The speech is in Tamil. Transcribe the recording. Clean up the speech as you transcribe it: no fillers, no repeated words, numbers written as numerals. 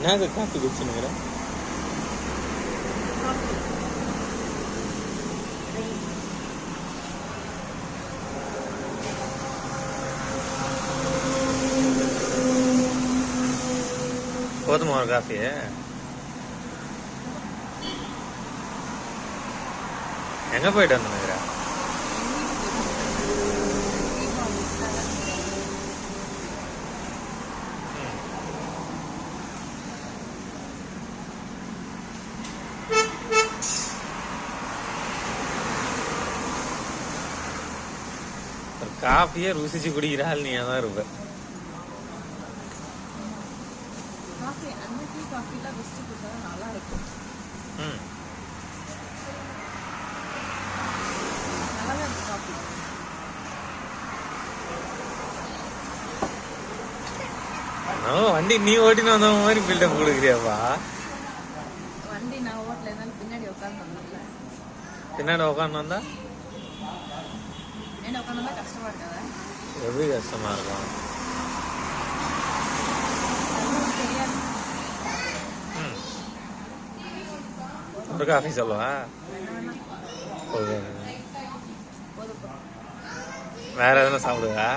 என்னது காஃபி குடிச்சுனுக்குறேன்? போதுமா ஒரு காஃபி? எங்க போயிட்டு வந்துருக்குற? காஃபியே ருசிச்சு குடிக்கிறாள் நீ தான் இருப்ப. வண்டி நீ ஓட்டின்னு வந்த மாதிரி பில்டப் கொடுக்குறியாப்பா? வண்டி நான் ஓட்டல, பின்னாடி உட்காந்து பின்னாடி உட்காந்து வந்தா என்ன உட்காந்து கஷ்டமா இருக்காதா? எப்படி கஷ்டமா இருக்கும்? ஒரு காஃபி சொல்லுவா. வேற எதுனா சாப்பிடுவா?